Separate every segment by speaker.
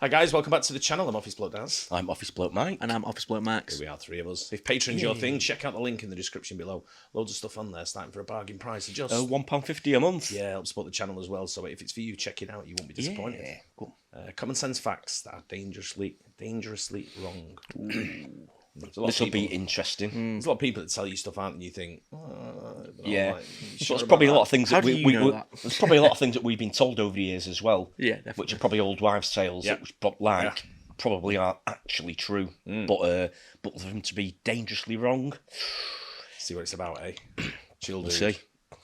Speaker 1: Hi guys, welcome back to the channel. I'm Office Bloke Daz.
Speaker 2: I'm Office Bloke Mike.
Speaker 3: And I'm Office Bloke Max.
Speaker 1: Here we are, three of us. If Patreon's your thing, check out the link in the description below. Loads of stuff on there, starting for a bargain price of just...
Speaker 2: £1.50 a month.
Speaker 1: Yeah, help support the channel as well, so if it's for you, check it out. You won't be disappointed.
Speaker 2: Yeah, cool.
Speaker 1: Common sense facts that are dangerously wrong.
Speaker 2: This will be interesting.
Speaker 1: There's a lot of people that tell you stuff out and you think,
Speaker 2: Yeah.
Speaker 1: like,
Speaker 2: So there's probably a lot of things
Speaker 3: How
Speaker 2: that
Speaker 3: do you know that?
Speaker 2: there's probably a lot of things that we've been told over the years as well.
Speaker 3: Yeah, definitely.
Speaker 2: Which are probably old wives' tales
Speaker 1: Yeah.
Speaker 2: that was probably are actually true, but for them to be dangerously wrong.
Speaker 1: See what it's about, eh? Chill,
Speaker 2: We'll
Speaker 1: dude.
Speaker 2: see.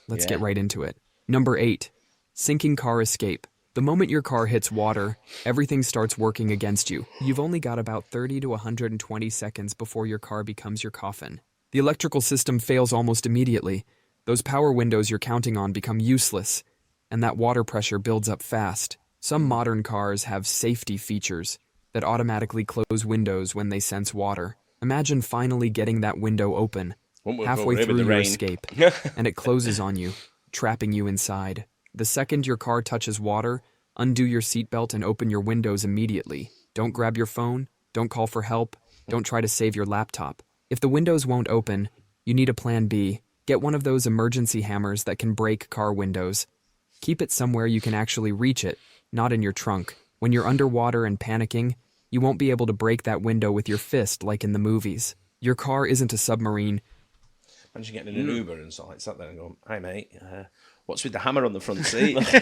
Speaker 4: Let's get right into it. Number 8. Sinking car escape. The moment your car hits water, everything starts working against you. You've only got about 30 to 120 seconds before your car becomes your coffin. The electrical system fails almost immediately. Those power windows you're counting on become useless, and that water pressure builds up fast. Some modern cars have safety features that automatically close windows when they sense water. Imagine finally getting that window open,
Speaker 1: Won't work
Speaker 4: halfway
Speaker 1: over here with
Speaker 4: through
Speaker 1: the
Speaker 4: your
Speaker 1: rain.
Speaker 4: escape, and it closes on you, trapping you inside. The second your car touches water, undo your seatbelt and open your windows immediately. Don't grab your phone, don't call for help, don't try to save your laptop. If the windows won't open, you need a plan B. Get one of those emergency hammers that can break car windows. Keep it somewhere you can actually reach it, not in your trunk. When you're underwater and panicking, you won't be able to break that window with your fist like in the movies. Your car isn't a submarine.
Speaker 1: Imagine getting in an Uber and sort of like sat there and going, "Hi mate, what's with the hammer on the front seat?" Just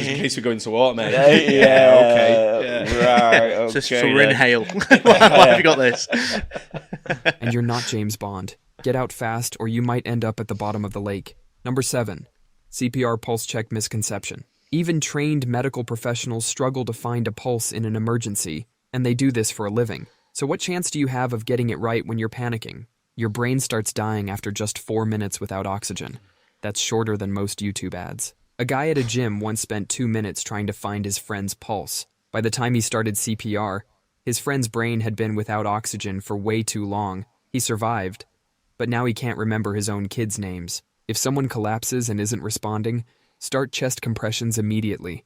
Speaker 1: in case we're going to water, mate. Okay.
Speaker 2: Right, okay.
Speaker 3: Just for inhale. Why have you got this?
Speaker 4: And you're not James Bond. Get out fast or you might end up at the bottom of the lake. Number 7. CPR pulse check misconception. Even trained medical professionals struggle to find a pulse in an emergency, and they do this for a living. So what chance do you have of getting it right when you're panicking? Your brain starts dying after just 4 minutes without oxygen. That's shorter than most YouTube ads. A guy at a gym once spent 2 minutes trying to find his friend's pulse. By the time he started CPR, his friend's brain had been without oxygen for way too long. He survived, but now he can't remember his own kids' names. If someone collapses and isn't responding, start chest compressions immediately.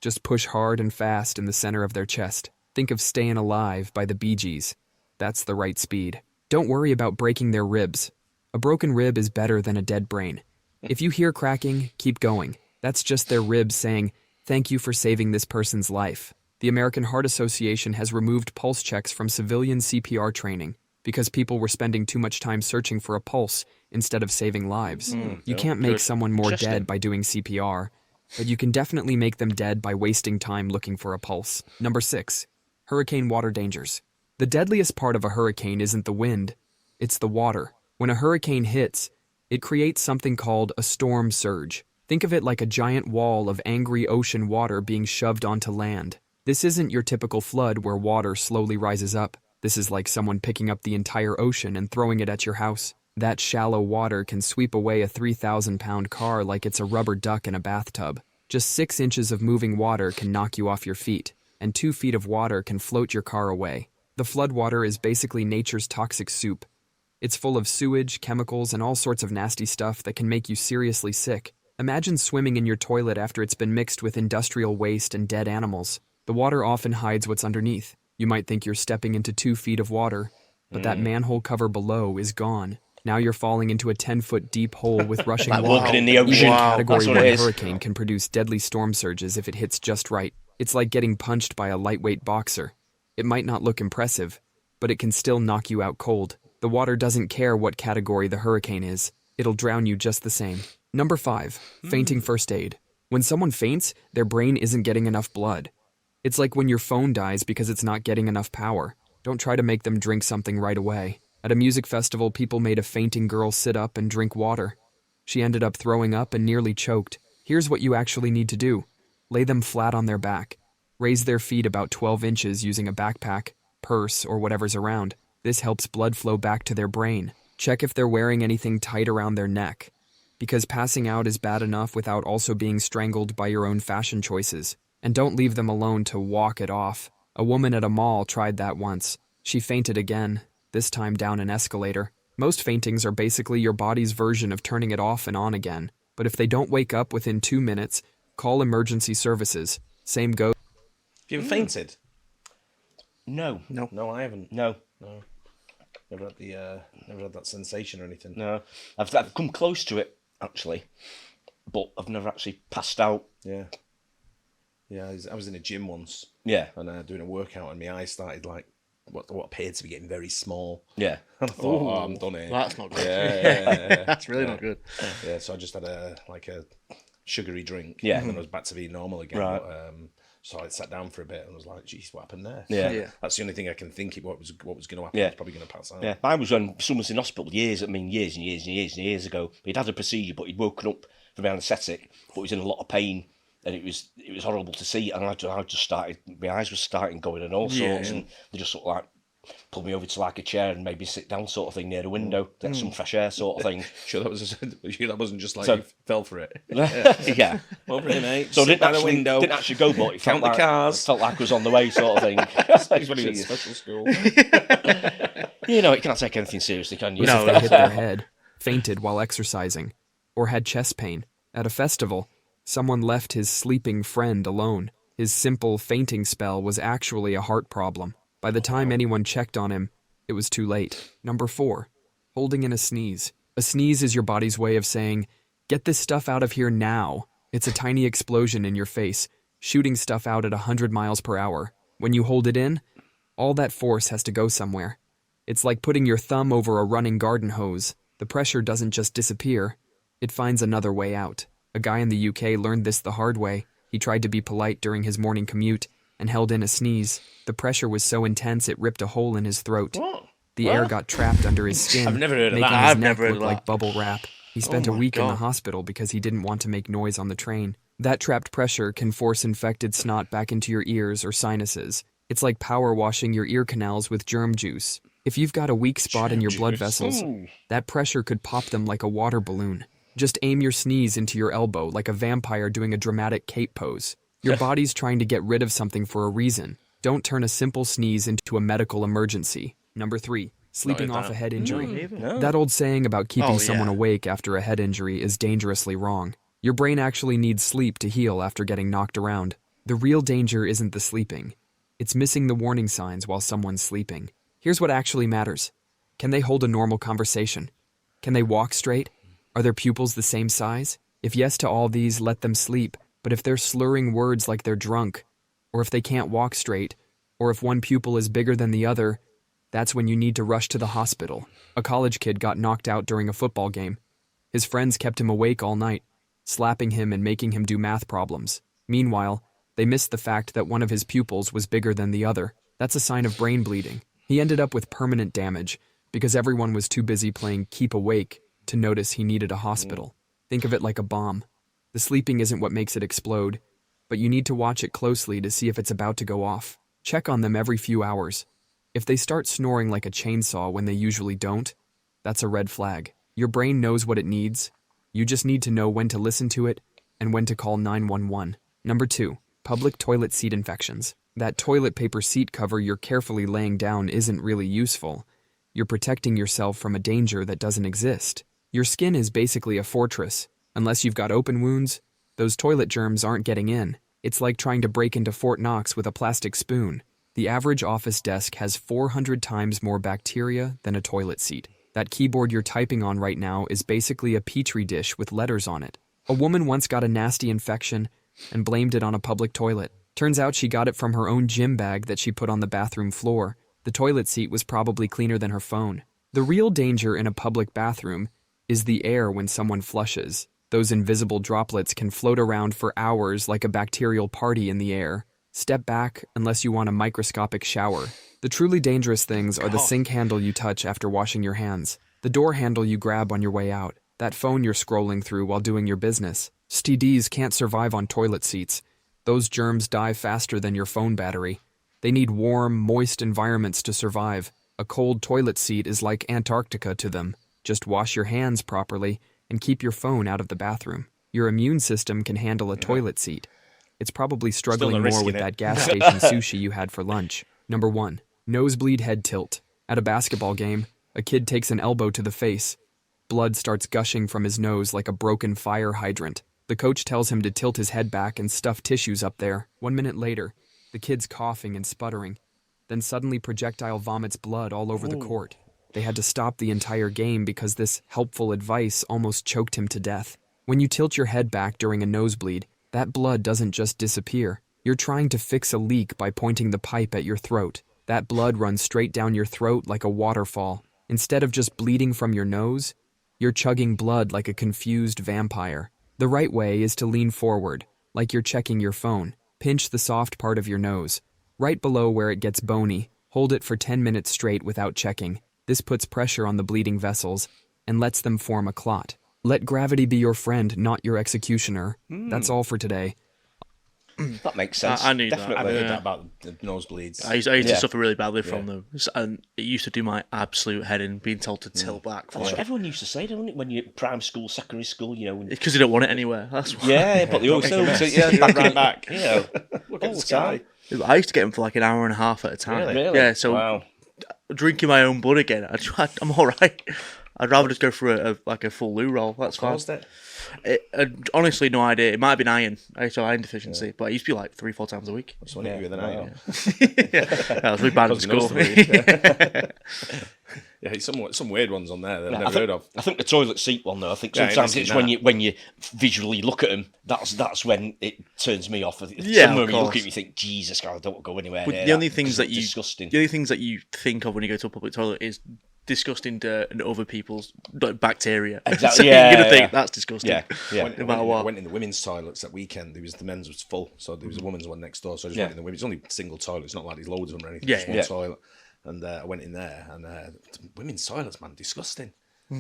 Speaker 4: Just push hard and fast in the center of their chest. Think of Stayin' Alive by the Bee Gees. That's the right speed. Don't worry about breaking their ribs. A broken rib is better than a dead brain. If you hear cracking, keep going. That's just their ribs saying, "Thank you for saving this person's life." The American Heart Association has removed pulse checks from civilian CPR training because people were spending too much time searching for a pulse instead of saving lives. You can't make someone more dead by doing CPR, but you can definitely make them dead by wasting time looking for a pulse. Number 6. Hurricane water dangers. The deadliest part of a hurricane isn't the wind, it's the water. When a hurricane hits, it creates something called a storm surge. Think of it like a giant wall of angry ocean water being shoved onto land. This isn't your typical flood where water slowly rises up. This is like someone picking up the entire ocean and throwing it at your house. That shallow water can sweep away a 3,000-pound car like it's a rubber duck in a bathtub. Just 6 inches of moving water can knock you off your feet, and 2 feet of water can float your car away. The floodwater is basically nature's toxic soup. It's full of sewage, chemicals, and all sorts of nasty stuff that can make you seriously sick. Imagine swimming in your toilet after it's been mixed with industrial waste and dead animals. The water often hides what's underneath. You might think you're stepping into 2 feet of water, but that manhole cover below is gone. Now you're falling into a 10-foot deep hole with rushing
Speaker 2: Like
Speaker 4: water.
Speaker 2: walking in the ocean.
Speaker 4: Even
Speaker 2: Wow,
Speaker 4: Category
Speaker 2: that's what
Speaker 4: 1
Speaker 2: it is.
Speaker 4: hurricane can produce deadly storm surges if it hits just right. It's like getting punched by a lightweight boxer. It might not look impressive, but it can still knock you out cold. The water doesn't care what category the hurricane is. It'll drown you just the same. Number 5. Fainting first aid. When someone faints, their brain isn't getting enough blood. It's like when your phone dies because it's not getting enough power. Don't try to make them drink something right away. At a music festival, people made a fainting girl sit up and drink water. She ended up throwing up and nearly choked. Here's what you actually need to do. Lay them flat on their back. Raise their feet about 12 inches using a backpack, purse, or whatever's around. This helps blood flow back to their brain. Check if they're wearing anything tight around their neck, because passing out is bad enough without also being strangled by your own fashion choices. And don't leave them alone to walk it off. A woman at a mall tried that once. She fainted again, this time down an escalator. Most faintings are basically your body's version of turning it off and on again. But if they don't wake up within 2 minutes, call emergency services. Same goes.
Speaker 1: you ever fainted?
Speaker 2: No.
Speaker 1: No, I haven't.
Speaker 2: No.
Speaker 1: Never had that sensation or anything.
Speaker 2: No. I've come close to it, actually, but I've never actually passed out.
Speaker 1: Yeah. Yeah, I was in a gym once.
Speaker 2: Yeah.
Speaker 1: And doing a workout, and my eyes started like what appeared to be getting very small.
Speaker 2: Yeah.
Speaker 1: And I thought, oh, I'm done here.
Speaker 3: That's not good.
Speaker 1: Yeah.
Speaker 3: That's really not good.
Speaker 1: Yeah, so I just had a sugary drink.
Speaker 2: Yeah.
Speaker 1: And then I was back to being normal again.
Speaker 2: Right.
Speaker 1: But, so I sat down for a bit and was like, geez, what happened there?
Speaker 2: Yeah.
Speaker 1: That's the only thing I can think of what was going to happen.
Speaker 2: Yeah.
Speaker 1: I was probably going to pass out.
Speaker 2: Yeah, I was when someone was in hospital years and years ago. He'd had a procedure, but he'd woken up from anaesthetic, but he was in a lot of pain, and it was horrible to see. And I just started, my eyes were starting going and all sorts, and they just sort of like pulled me over to like a chair and maybe sit down sort of thing near the window, get some fresh air sort of thing.
Speaker 1: Sure, that wasn't just like you fell for it.
Speaker 2: Yeah,
Speaker 1: Over here, mate.
Speaker 2: so
Speaker 1: Sit by the window.
Speaker 2: didn't actually go, but it
Speaker 1: Count
Speaker 2: felt
Speaker 1: the cars.
Speaker 2: It felt like I was on the way sort of thing.
Speaker 1: That's when he was at special school.
Speaker 2: You know, you can't take anything seriously, can you?
Speaker 4: Was if they hit their head, fainted while exercising, or had chest pain. At a festival, someone left his sleeping friend alone. His simple fainting spell was actually a heart problem. By the time anyone checked on him, it was too late. Number 4, holding in a sneeze. A sneeze is your body's way of saying, get this stuff out of here now. It's a tiny explosion in your face, shooting stuff out at 100 miles per hour. When you hold it in, all that force has to go somewhere. It's like putting your thumb over a running garden hose. The pressure doesn't just disappear, it finds another way out. A guy in the UK learned this the hard way. He tried to be polite during his morning commute and held in a sneeze. The pressure was so intense it ripped a hole in his throat. The air got trapped under his skin,
Speaker 1: I've never heard of
Speaker 4: making
Speaker 1: that.
Speaker 4: his
Speaker 3: I've
Speaker 4: neck
Speaker 3: never heard
Speaker 4: look
Speaker 3: of
Speaker 4: like
Speaker 3: that.
Speaker 4: bubble wrap. He spent a
Speaker 3: my
Speaker 4: week in the
Speaker 3: God.
Speaker 4: hospital because he didn't want to make noise on the train. That trapped pressure can force infected snot back into your ears or sinuses. It's like power washing your ear canals with germ juice. If you've got a weak spot in your blood vessels, that pressure could pop them like a water balloon. Just aim your sneeze into your elbow like a vampire doing a dramatic cape pose. Your body's trying to get rid of something for a reason. Don't turn a simple sneeze into a medical emergency. Number 3, sleeping off a head injury. That old saying about keeping someone awake after a head injury is dangerously wrong. Your brain actually needs sleep to heal after getting knocked around. The real danger isn't the sleeping. It's missing the warning signs while someone's sleeping. Here's what actually matters. Can they hold a normal conversation? Can they walk straight? Are their pupils the same size? If yes to all these, let them sleep. But if they're slurring words like they're drunk, or if they can't walk straight, or if one pupil is bigger than the other, that's when you need to rush to the hospital. A college kid got knocked out during a football game. His friends kept him awake all night, slapping him and making him do math problems. Meanwhile, they missed the fact that one of his pupils was bigger than the other. That's a sign of brain bleeding. He ended up with permanent damage because everyone was too busy playing keep awake to notice he needed a hospital. Think of it like a bomb. The sleeping isn't what makes it explode, but you need to watch it closely to see if it's about to go off. Check on them every few hours. If they start snoring like a chainsaw when they usually don't, that's a red flag. Your brain knows what it needs. You just need to know when to listen to it and when to call 911. Number 2, public toilet seat infections. That toilet paper seat cover you're carefully laying down isn't really useful. You're protecting yourself from a danger that doesn't exist. Your skin is basically a fortress. Unless you've got open wounds, those toilet germs aren't getting in. It's like trying to break into Fort Knox with a plastic spoon. The average office desk has 400 times more bacteria than a toilet seat. That keyboard you're typing on right now is basically a petri dish with letters on it. A woman once got a nasty infection and blamed it on a public toilet. Turns out she got it from her own gym bag that she put on the bathroom floor. The toilet seat was probably cleaner than her phone. The real danger in a public bathroom is the air when someone flushes. Those invisible droplets can float around for hours like a bacterial party in the air. Step back unless you want a microscopic shower. The truly dangerous things are the sink handle you touch after washing your hands, the door handle you grab on your way out, that phone you're scrolling through while doing your business. STDs can't survive on toilet seats. Those germs die faster than your phone battery. They need warm, moist environments to survive. A cold toilet seat is like Antarctica to them. Just wash your hands properly and keep your phone out of the bathroom. Your immune system can handle a toilet seat. It's probably struggling more with that gas station sushi you had for lunch. Number 1, nosebleed head tilt. At a basketball game, a kid takes an elbow to the face. Blood starts gushing from his nose like a broken fire hydrant. The coach tells him to tilt his head back and stuff tissues up there. 1 minute later, the kids coughing and sputtering. Then suddenly projectile vomits blood all over the court. They had to stop the entire game because this helpful advice almost choked him to death. When you tilt your head back during a nosebleed, that blood doesn't just disappear. You're trying to fix a leak by pointing the pipe at your throat. That blood runs straight down your throat like a waterfall. Instead of just bleeding from your nose, you're chugging blood like a confused vampire. The right way is to lean forward, like you're checking your phone. Pinch the soft part of your nose, right below where it gets bony. Hold it for 10 minutes straight without checking. This puts pressure on the bleeding vessels and lets them form a clot. Let gravity be your friend, not your executioner. That's all for today.
Speaker 2: That makes sense.
Speaker 3: I knew
Speaker 2: Definitely.
Speaker 1: I've
Speaker 3: that.
Speaker 1: heard that about the nosebleeds.
Speaker 3: I used
Speaker 2: Yeah.
Speaker 3: to suffer really badly from them, and it used to do my absolute head in, being told to tilt back.
Speaker 2: That's what everyone used to say, don't it? When you're primary school, secondary school, you know. When...
Speaker 3: Because you don't want it anywhere. That's why.
Speaker 2: Yeah, but they always say,
Speaker 1: Right back.
Speaker 2: You know,
Speaker 1: Look
Speaker 2: all
Speaker 1: at
Speaker 2: the
Speaker 1: the sky.
Speaker 2: time.
Speaker 3: I used to get them for like an hour and a half at a time.
Speaker 1: Really?
Speaker 3: Yeah, so
Speaker 2: Wow.
Speaker 3: drinking my own blood again, I'm all right. I'd rather just go for a full loo roll. That's fine.
Speaker 1: Caused it?
Speaker 3: Honestly, no idea. It might have been iron. I used to have iron deficiency, but I used to be like 3-4 times a week.
Speaker 1: That's when you were the night.
Speaker 3: I was really bad at
Speaker 1: Caused
Speaker 3: school.
Speaker 1: nosebleed. Yeah, some weird ones on there that I've never heard of.
Speaker 2: I think the toilet seat one though. I think
Speaker 1: Yeah,
Speaker 2: sometimes
Speaker 1: I've
Speaker 2: it's
Speaker 1: seen
Speaker 2: when you visually look at them. That's when it turns me off.
Speaker 3: Yeah,
Speaker 2: Somewhere
Speaker 3: of
Speaker 2: when you look
Speaker 3: course.
Speaker 2: at it, you think, Jesus, God, I don't want to go anywhere
Speaker 3: But
Speaker 2: near
Speaker 3: the only
Speaker 2: that,
Speaker 3: things
Speaker 2: 'cause
Speaker 3: that
Speaker 2: it's
Speaker 3: you
Speaker 2: disgusting.
Speaker 3: the only things that you think of when you go to a public toilet is disgusting dirt and other people's bacteria.
Speaker 2: Exactly,
Speaker 3: So
Speaker 2: yeah,
Speaker 3: you're gonna think
Speaker 2: yeah.
Speaker 3: that's disgusting.
Speaker 2: Yeah, yeah.
Speaker 1: When,
Speaker 3: No matter
Speaker 1: I
Speaker 3: what.
Speaker 1: went in the women's toilets that weekend. The men's was full, so there was a women's one next door. So I just went in the women's. It's only a single toilet. It's not like there's loads of them or anything.
Speaker 3: Yeah,
Speaker 1: Just one
Speaker 2: yeah.
Speaker 1: toilet. And I went in there, and women's toilets, man, disgusting.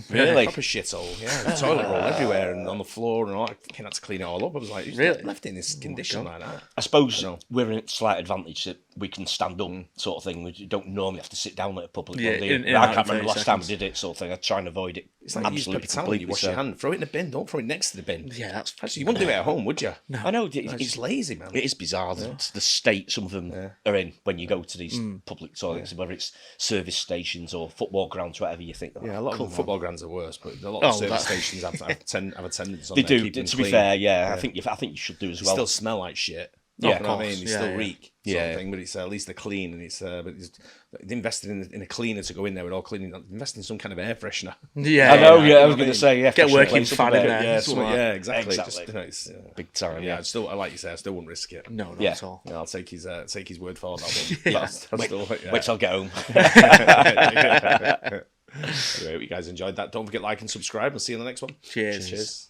Speaker 2: Really?
Speaker 1: Proper shithole. Yeah, the toilet roll everywhere and on the floor, and all. I had to clean it all up. I was like, who's
Speaker 3: Really?
Speaker 1: left it in this condition like that?
Speaker 2: I suppose we're in a slight advantage that we can stand up, sort of thing. We don't normally have to sit down at a public
Speaker 3: Yeah,
Speaker 2: one, do you?
Speaker 3: in
Speaker 2: I
Speaker 3: about
Speaker 2: can't remember
Speaker 3: 30
Speaker 2: the last time we
Speaker 3: seconds.
Speaker 2: did it, sort of thing. I try and avoid it.
Speaker 1: It's like you use paper
Speaker 2: Absolutely,
Speaker 1: towel, you
Speaker 2: completely
Speaker 1: wash
Speaker 2: so.
Speaker 1: your hand, throw it in the bin. Don't throw it next to the bin.
Speaker 3: Yeah, that's
Speaker 1: Actually, you wouldn't do it at home, would you? No.
Speaker 2: I know
Speaker 1: It's
Speaker 2: it's
Speaker 1: lazy, man.
Speaker 2: It is bizarre the state some of them are in when you go to these public toilets, whether it's service stations or football grounds, whatever you think.
Speaker 1: Yeah, a lot of
Speaker 2: come
Speaker 1: the
Speaker 2: on.
Speaker 1: football grounds are worse, but a lot of
Speaker 3: Oh,
Speaker 1: service
Speaker 3: that-
Speaker 1: stations have attendants on
Speaker 2: They
Speaker 1: there.
Speaker 2: do.
Speaker 1: keeping them
Speaker 2: To be
Speaker 1: clean.
Speaker 2: fair, yeah, I think you should do as
Speaker 1: They
Speaker 2: well.
Speaker 1: still smell like shit.
Speaker 2: Yeah,
Speaker 1: You
Speaker 2: of
Speaker 1: know what I
Speaker 3: course.
Speaker 1: mean? They
Speaker 3: Yeah,
Speaker 1: still
Speaker 3: yeah.
Speaker 1: reek, sort
Speaker 2: Yeah.
Speaker 1: of thing. But it's at least they're clean, and they invested in a cleaner to go in there with all cleaning. Invest in some kind of air freshener.
Speaker 3: Yeah,
Speaker 2: I know.
Speaker 3: yeah.
Speaker 2: Yeah, I
Speaker 1: know
Speaker 2: was
Speaker 1: what I
Speaker 2: going
Speaker 1: mean?
Speaker 2: to say, yeah.
Speaker 3: Get
Speaker 2: freshen
Speaker 3: working
Speaker 2: the place up
Speaker 3: fan
Speaker 2: a
Speaker 3: in
Speaker 2: bit.
Speaker 3: there.
Speaker 1: Yeah,
Speaker 3: Something like that.
Speaker 1: exactly.
Speaker 2: Exactly.
Speaker 1: Just, it's,
Speaker 2: Big time.
Speaker 1: yeah, I like you say, I still wouldn't risk it.
Speaker 3: No, not
Speaker 2: Yeah.
Speaker 3: at all.
Speaker 1: Yeah, I'll take his word for that. But I'll still, yeah.
Speaker 2: Wait till I get home.
Speaker 1: Anyway, hope you guys enjoyed that. Don't forget like and subscribe. We'll see you in the next one.
Speaker 3: Cheers.
Speaker 1: Cheers.